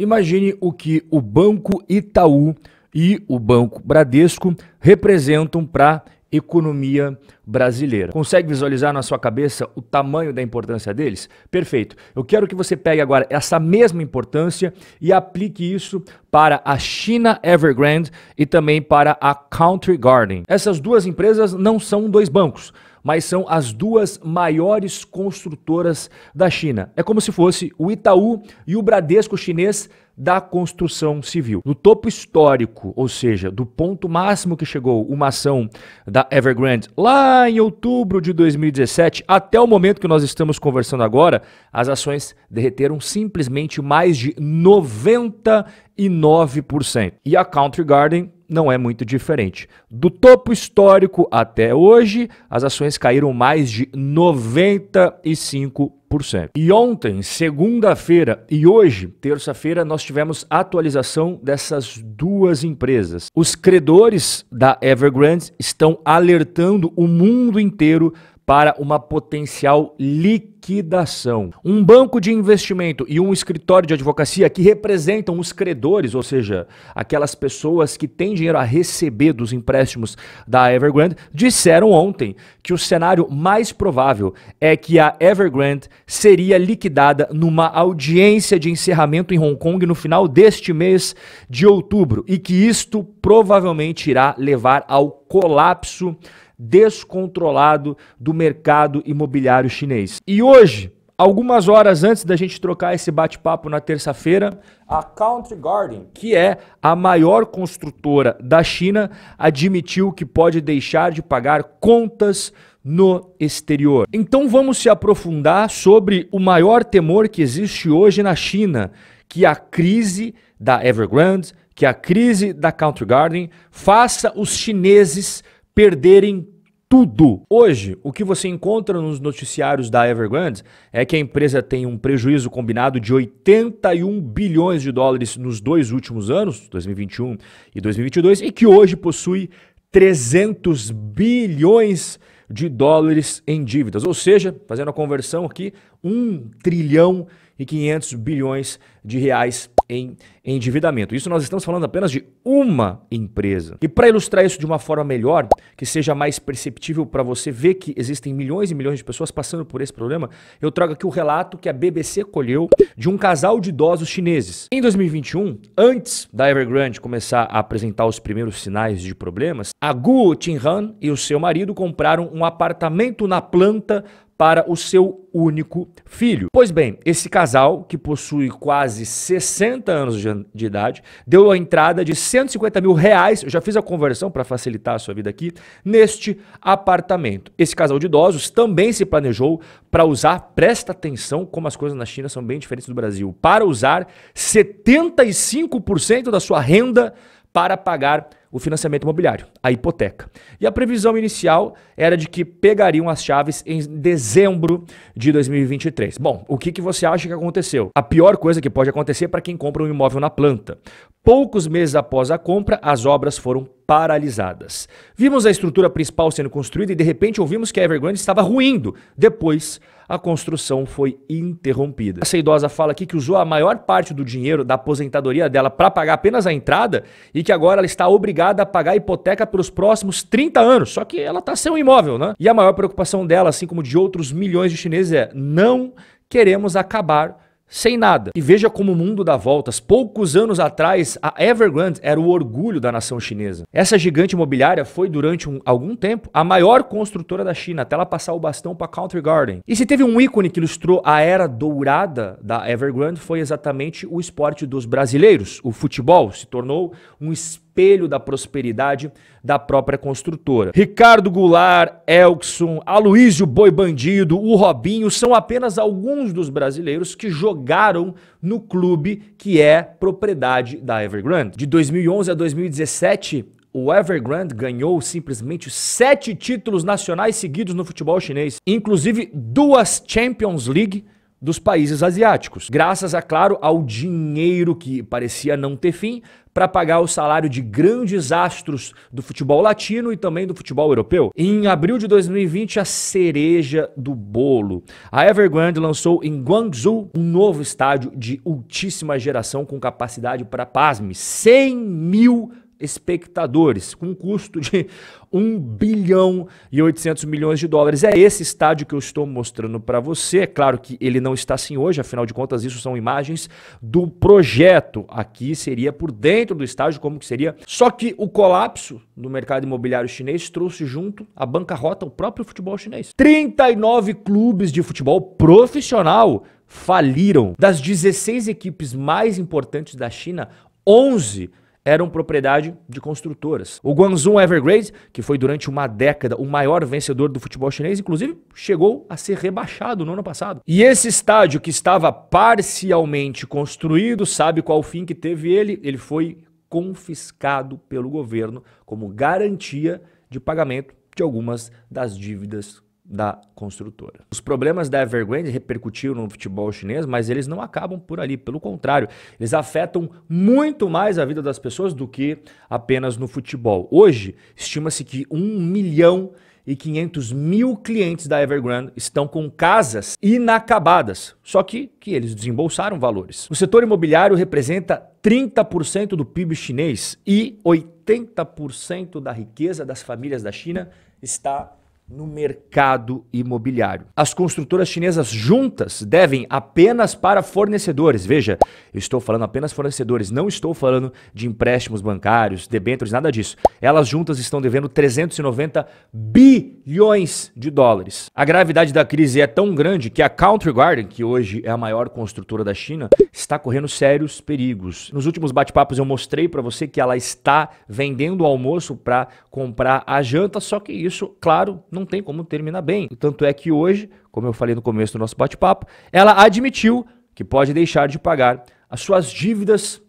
Imagine o que o Banco Itaú e o Banco Bradesco representam para a economia brasileira. Consegue visualizar na sua cabeça o tamanho da importância deles? Perfeito. Eu quero que você pegue agora essa mesma importância e aplique isso para a China Evergrande e também para a Country Garden. Essas duas empresas não são dois bancos, mas são as duas maiores construtoras da China. É como se fosse o Itaú e o Bradesco chinês da construção civil. No topo histórico, ou seja, do ponto máximo que chegou uma ação da Evergrande lá em outubro de 2017, até o momento que nós estamos conversando agora, as ações derreteram simplesmente mais de 99%. E a Country Garden não é muito diferente. Do topo histórico até hoje, as ações caíram mais de 95%. E ontem, segunda-feira, e hoje, terça-feira, nós tivemos atualização dessas duas empresas. Os credores da Evergrande estão alertando o mundo inteiro para uma potencial liquidação. Um banco de investimento e um escritório de advocacia que representam os credores, ou seja, aquelas pessoas que têm dinheiro a receber dos empréstimos da Evergrande, disseram ontem que o cenário mais provável é que a Evergrande seria liquidada numa audiência de encerramento em Hong Kong no final deste mês de outubro e que isto provavelmente irá levar ao colapso descontrolado do mercado imobiliário chinês. E hoje, algumas horas antes da gente trocar esse bate-papo na terça-feira, a Country Garden, que é a maior construtora da China, admitiu que pode deixar de pagar contas no exterior. Então vamos se aprofundar sobre o maior temor que existe hoje na China, que a crise da Evergrande, que a crise da Country Garden faça os chineses perderem tudo. Hoje, o que você encontra nos noticiários da Evergrande é que a empresa tem um prejuízo combinado de 81 bilhões de dólares nos dois últimos anos, 2021 e 2022, e que hoje possui 300 bilhões de dólares em dívidas. Ou seja, fazendo a conversão aqui, 1 trilhão e 500 bilhões de reais em endividamento. Isso nós estamos falando apenas de uma empresa. E para ilustrar isso de uma forma melhor, que seja mais perceptível para você ver que existem milhões e milhões de pessoas passando por esse problema, eu trago aqui o relato que a BBC colheu de um casal de idosos chineses. Em 2021, antes da Evergrande começar a apresentar os primeiros sinais de problemas, a Guo Qinhan e o seu marido compraram um apartamento na planta para o seu único filho. Pois bem, esse casal, que possui quase 60 anos de idade, deu a entrada de 150 mil reais, eu já fiz a conversão para facilitar a sua vida aqui, neste apartamento. Esse casal de idosos também se planejou para usar, presta atenção como as coisas na China são bem diferentes do Brasil, para usar 75% da sua renda para pagar o financiamento imobiliário, a hipoteca. E a previsão inicial era de que pegariam as chaves em dezembro de 2023. Bom, o que você acha que aconteceu? A pior coisa que pode acontecer para quem compra um imóvel na planta. Poucos meses após a compra, as obras foram paralisadas. Vimos a estrutura principal sendo construída e de repente ouvimos que a Evergrande estava ruindo. Depois, a construção foi interrompida. Essa idosa fala aqui que usou a maior parte do dinheiro da aposentadoria dela para pagar apenas a entrada e que agora ela está obrigada a pagar a hipoteca pelos próximos 30 anos. Só que ela está sem um imóvel, né? E a maior preocupação dela, assim como de outros milhões de chineses, é: não queremos acabar sem nada. E veja como o mundo dá voltas. Poucos anos atrás, a Evergrande era o orgulho da nação chinesa. Essa gigante imobiliária foi, durante algum tempo, a maior construtora da China, até ela passar o bastão para a Country Garden. E se teve um ícone que ilustrou a era dourada da Evergrande, foi exatamente o esporte dos brasileiros. O futebol se tornou um espelho da prosperidade da própria construtora. Ricardo Goulart, Elkson, Aloysio Boi Bandido, o Robinho são apenas alguns dos brasileiros que jogaram no clube que é propriedade da Evergrande. De 2011 a 2017, o Evergrande ganhou simplesmente 7 títulos nacionais seguidos no futebol chinês, inclusive 2 Champions League, dos países asiáticos, graças, é claro, ao dinheiro que parecia não ter fim para pagar o salário de grandes astros do futebol latino e também do futebol europeu. Em abril de 2020, a cereja do bolo. A Evergrande lançou em Guangzhou um novo estádio de ultíssima geração com capacidade para, pasme, 100 mil espectadores, com um custo de 1 bilhão e 800 milhões de dólares. É esse estádio que eu estou mostrando para você. É claro que ele não está assim hoje, afinal de contas isso são imagens do projeto. Aqui seria por dentro do estádio, como que seria. Só que o colapso do mercado imobiliário chinês trouxe junto a bancarrota, o próprio futebol chinês. 39 clubes de futebol profissional faliram. Das 16 equipes mais importantes da China, 11 eram propriedade de construtoras. O Guangzhou Evergrande, que foi durante uma década o maior vencedor do futebol chinês, inclusive chegou a ser rebaixado no ano passado. E esse estádio que estava parcialmente construído, sabe qual o fim que teve ele? Ele foi confiscado pelo governo como garantia de pagamento de algumas das dívidas da construtora. Os problemas da Evergrande repercutiram no futebol chinês, mas eles não acabam por ali. Pelo contrário, eles afetam muito mais a vida das pessoas do que apenas no futebol. Hoje, estima-se que 1.500.000 clientes da Evergrande estão com casas inacabadas, só que eles desembolsaram valores. O setor imobiliário representa 30% do PIB chinês e 80% da riqueza das famílias da China está no mercado imobiliário. As construtoras chinesas juntas devem apenas para fornecedores. Veja, eu estou falando apenas fornecedores, não estou falando de empréstimos bancários, debêntures, nada disso. Elas juntas estão devendo 390 bilhões de dólares. A gravidade da crise é tão grande que a Country Garden, que hoje é a maior construtora da China, está correndo sérios perigos. Nos últimos bate-papos eu mostrei para você que ela está vendendo o almoço para comprar a janta, só que isso, claro, não tem como terminar bem. Tanto é que hoje, como eu falei no começo do nosso bate-papo, ela admitiu que pode deixar de pagar as suas dívidas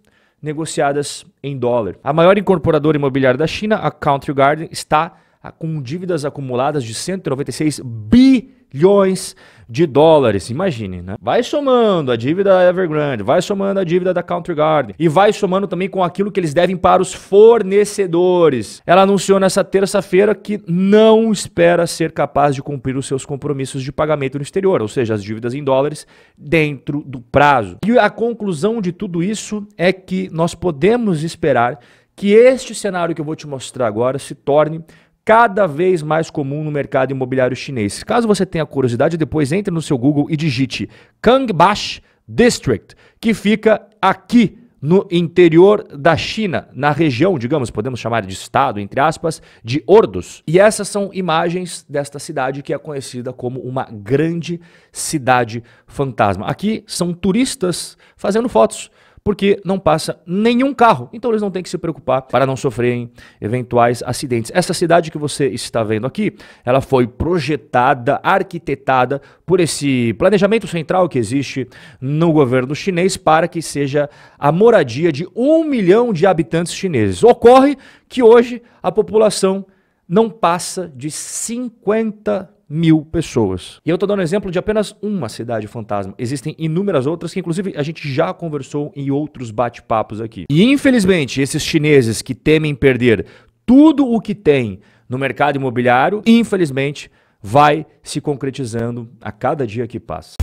negociadas em dólar. A maior incorporadora imobiliária da China, a Country Garden, está com dívidas acumuladas de 196 bilhões de dólares. Imagine, né? Vai somando a dívida da Evergrande, vai somando a dívida da Country Garden e vai somando também com aquilo que eles devem para os fornecedores. Ela anunciou nessa terça-feira que não espera ser capaz de cumprir os seus compromissos de pagamento no exterior, ou seja, as dívidas em dólares dentro do prazo. E a conclusão de tudo isso é que nós podemos esperar que este cenário que eu vou te mostrar agora se torne cada vez mais comum no mercado imobiliário chinês. Caso você tenha curiosidade, depois entre no seu Google e digite Kangbash District, que fica aqui no interior da China, na região, digamos, podemos chamar de estado, entre aspas, de Ordos. E essas são imagens desta cidade que é conhecida como uma grande cidade fantasma. Aqui são turistas fazendo fotos, porque não passa nenhum carro, então eles não têm que se preocupar para não sofrerem eventuais acidentes. Essa cidade que você está vendo aqui, ela foi projetada, arquitetada por esse planejamento central que existe no governo chinês para que seja a moradia de 1 milhão de habitantes chineses. Ocorre que hoje a população não passa de 50 mil pessoas. E eu estou dando exemplo de apenas uma cidade fantasma. Existem inúmeras outras que, inclusive, a gente já conversou em outros bate-papos aqui. E, infelizmente, esses chineses que temem perder tudo o que tem no mercado imobiliário, infelizmente, vai se concretizando a cada dia que passa.